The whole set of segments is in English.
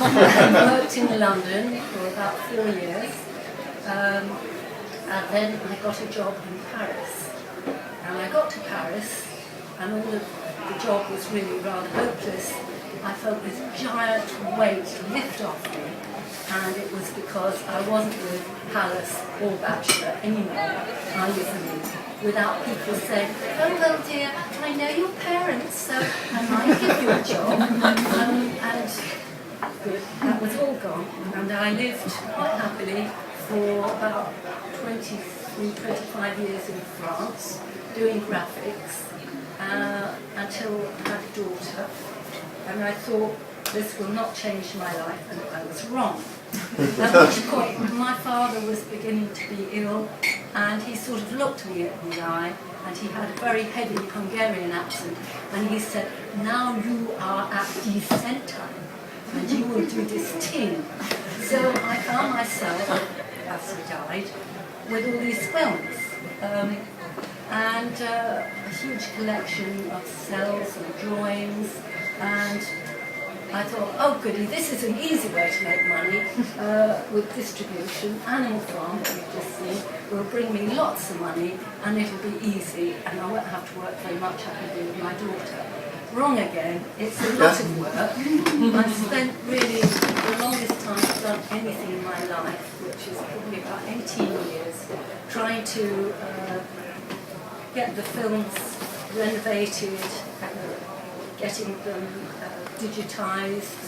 I worked in London for about 4 years, and then I got a job in Paris. And I got to Paris, and all of the job was really rather hopeless. I felt this giant weight lift off me, and it was because I wasn't with Halas or Batchelor anymore. I was without people saying, "Oh well dear, I know your parents, so I might give you a job." And that was all gone, and I lived quite happily for about 23, 25 years in France, doing graphics, until I had a daughter. And I thought, this will not change my life, and I was wrong. At which point, my father was beginning to be ill, and he sort of looked me in the eye, and he had a very heavy Hungarian accent, and he said, "Now you are at the centre, and you will do this thing." So I found myself, as he died, with all these films. And a huge collection of cells and drawings, and I thought, oh goody, this is an easy way to make money with distribution. Animal Farm, that we've just seen, will bring me lots of money, and it'll be easy, and I won't have to work very much. I can be with my daughter. Wrong again, it's a lot of work. I've spent really the longest time I've done anything in my life, which is probably about 18 years, trying to get the films renovated, getting them digitised.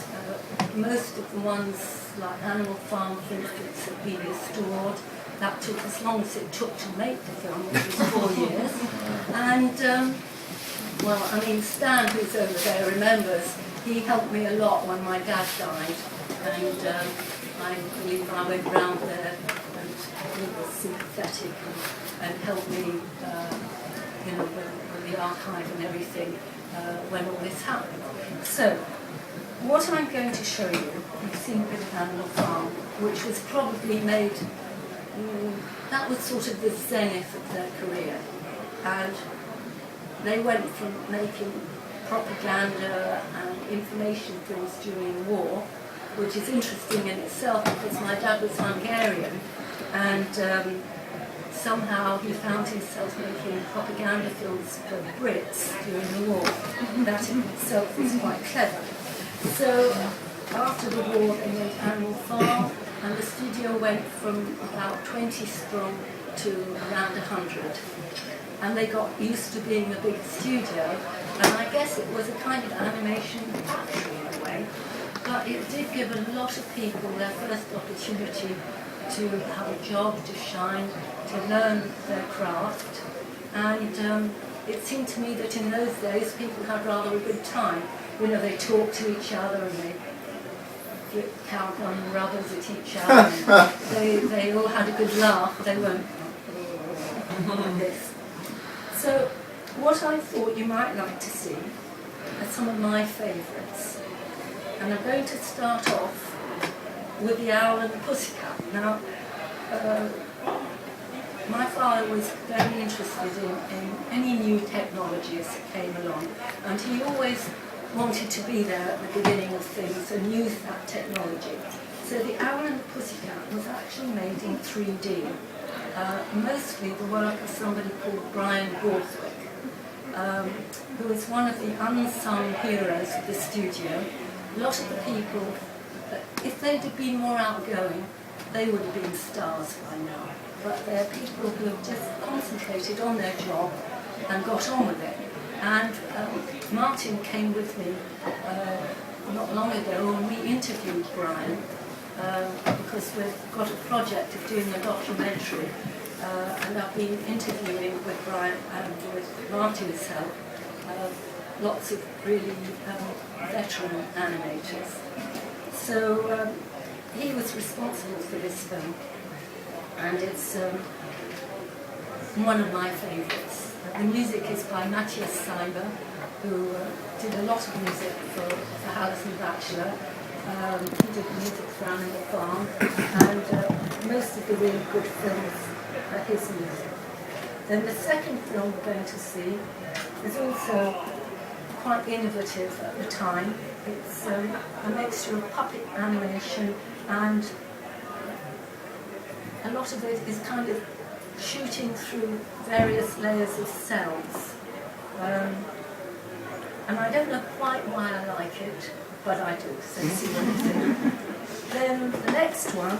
Most of the ones, like Animal Farm, for instance, have been restored. That took as long as it took to make the film, which was 4 years. And, well, I mean, Stan, who's over there, remembers, he helped me a lot when my dad died. And I believe I went round there, and he was sympathetic and helped me, you know, with the archive and everything when all this happened. So, what I'm going to show you, you've seen a bit of Animal Farm, which was probably made, that was sort of the zenith of their career. And they went from making propaganda and information films during war, which is interesting in itself because my dad was Hungarian, and somehow he found himself making propaganda films for Brits during the war. That in itself was quite clever. So after the war they made Animal Farm, and the studio went from about 20 strong to around 100. And they got used to being a big studio, and I guess it was a kind of animation factory in a way, but it did give a lot of people their first opportunity to have a job, to shine, to learn their craft, and it seemed to me that in those days people had rather a good time. You know, they talked to each other and they flipped count-on rubbers at each other, and they all had a good laugh. They weren't like this. So, what I thought you might like to see are some of my favourites. And I'm going to start off with the Owl and the Pussycat. Now, my father was very interested in any new technologies that came along, and he always wanted to be there at the beginning of things and use that technology. So the Owl and the Pussycat was actually made in 3D. Mostly the work of somebody called Brian Borthwick, who is one of the unsung heroes of the studio. A lot of the people, if they'd have been more outgoing, they would have been stars by now. But they're people who have just concentrated on their job and got on with it. And Martin came with me not long ago, and we interviewed Brian, because we've got a project of doing a documentary, and I've been interviewing with Brian and with Martin's help lots of really veteran animators. So he was responsible for this film, and it's one of my favourites. The music is by Matthias Seiber, who did a lot of music for Halas and Batchelor. He did music for Animal Farm, and most of the really good films are his music. Then the second film we're going to see is also quite innovative at the time. It's a mixture of puppet animation and a lot of it is kind of shooting through various layers of cells. And I don't know quite why I like it, but I do, so see what you think. Then the next one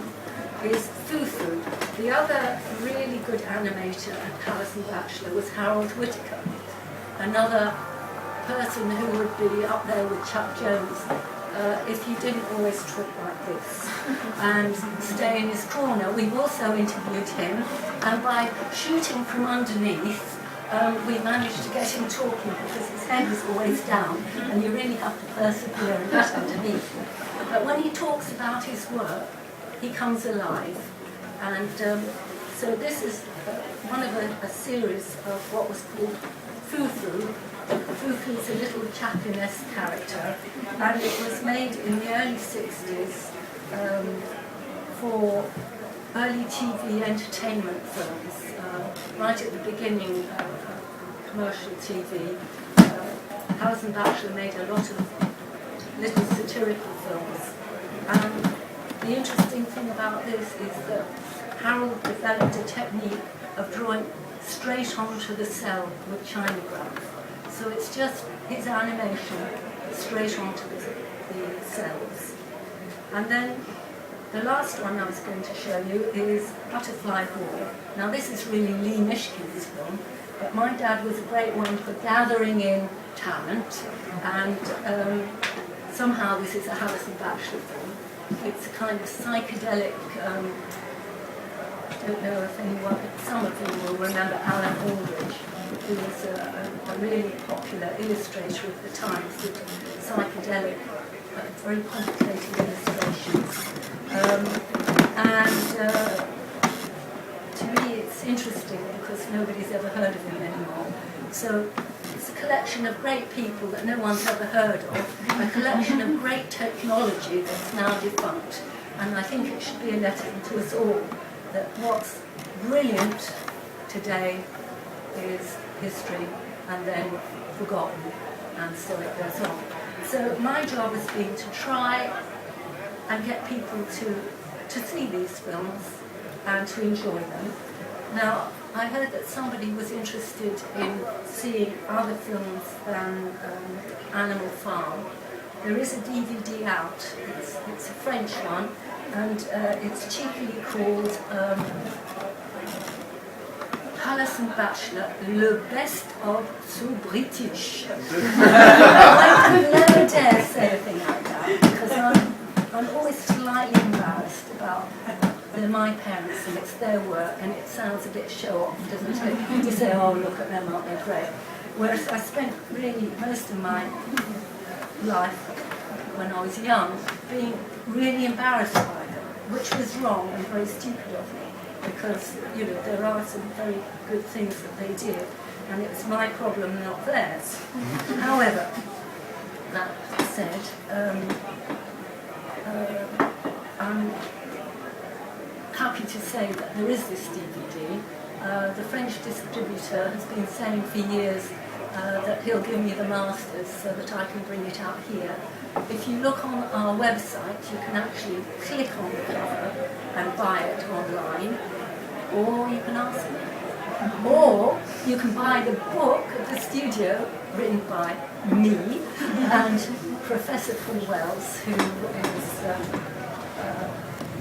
is Foo Foo. The other really good animator at Halas and Batchelor was Harold Whittaker, another person who would be up there with Chuck Jones if he didn't always talk like this and stay in his corner. We've also interviewed him, and by shooting from underneath, we managed to get him talking because his head was always down, and you really have to persevere and get underneath. But when he talks about his work, he comes alive. And so this is one of a series of what was called Foo Foo. Foo Foo's a little Chaplin-esque character, and it was made in the early 60s for early TV entertainment films, right at the beginning of commercial TV. Halas and Batchelor made a lot of little satirical films. And the interesting thing about this is that Harold developed a technique of drawing straight onto the cell with Chinograph. So it's just his animation straight onto the cells. And then the last one I was going to show you is Butterfly Ball. Now this is really Lee Mishkin's film, but my dad was a great one for gathering in talent, and somehow this is a Halas and Batchelor film. It's a kind of psychedelic, I don't know if anyone, some of you will remember Alan Aldridge, who was a really popular illustrator of the times with psychedelic, very complicated illustrations. To me it's interesting because nobody's ever heard of him anymore. So it's a collection of great people that no one's ever heard of, a collection of great technology that's now defunct. And I think it should be a lesson to us all that what's brilliant today is history and then forgotten, and so it goes on. So my job has been to try and get people to see these films and to enjoy them. Now, I heard that somebody was interested in seeing other films than Animal Farm. There is a DVD out, it's a French one, and it's cheekily called Halas and Batchelor, le best of so British. I could never dare say a thing like that, because I'm always slightly embarrassed about they're my parents and it's their work, and it sounds a bit show-off, doesn't it? To say, oh, look at them, aren't they great? Whereas I spent really most of my life, when I was young, being really embarrassed by them, which was wrong and very stupid of me, because, you know, there are some very good things that they did, and it was my problem, not theirs. However, that said, I'm happy to say that there is this DVD. The French distributor has been saying for years that he'll give me the masters so that I can bring it out here. If you look on our website, you can actually click on the cover and buy it online, or you can ask me. Or you can buy the book at the studio, written by me and Professor Paul Wells, who is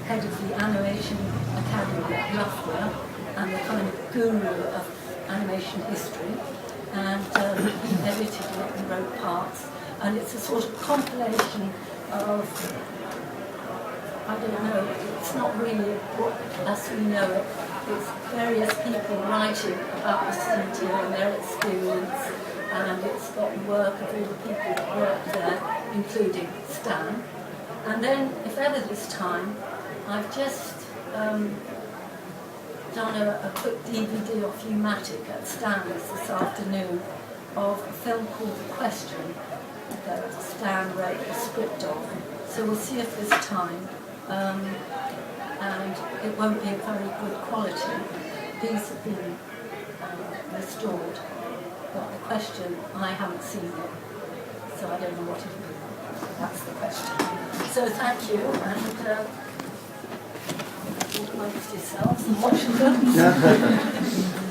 head of the Animation Academy at Loughborough and the kind of guru of animation history. And he edited it and wrote parts. And it's a sort of compilation of, I don't know, it's not really a book as we know it. It's various people writing about the studio and their experience, and it's got work of all the people that work there, including Stan. And then, if ever this time, I've just done a quick DVD of Humatic at Stanley's this afternoon of a film called The Question that Stan wrote the script of. So we'll see if there's time. And it won't be a very good quality. These have been restored. But The Question, I haven't seen it. So I don't know what it will be. That's the question. So thank you, and walk amongst yourselves and watch the films.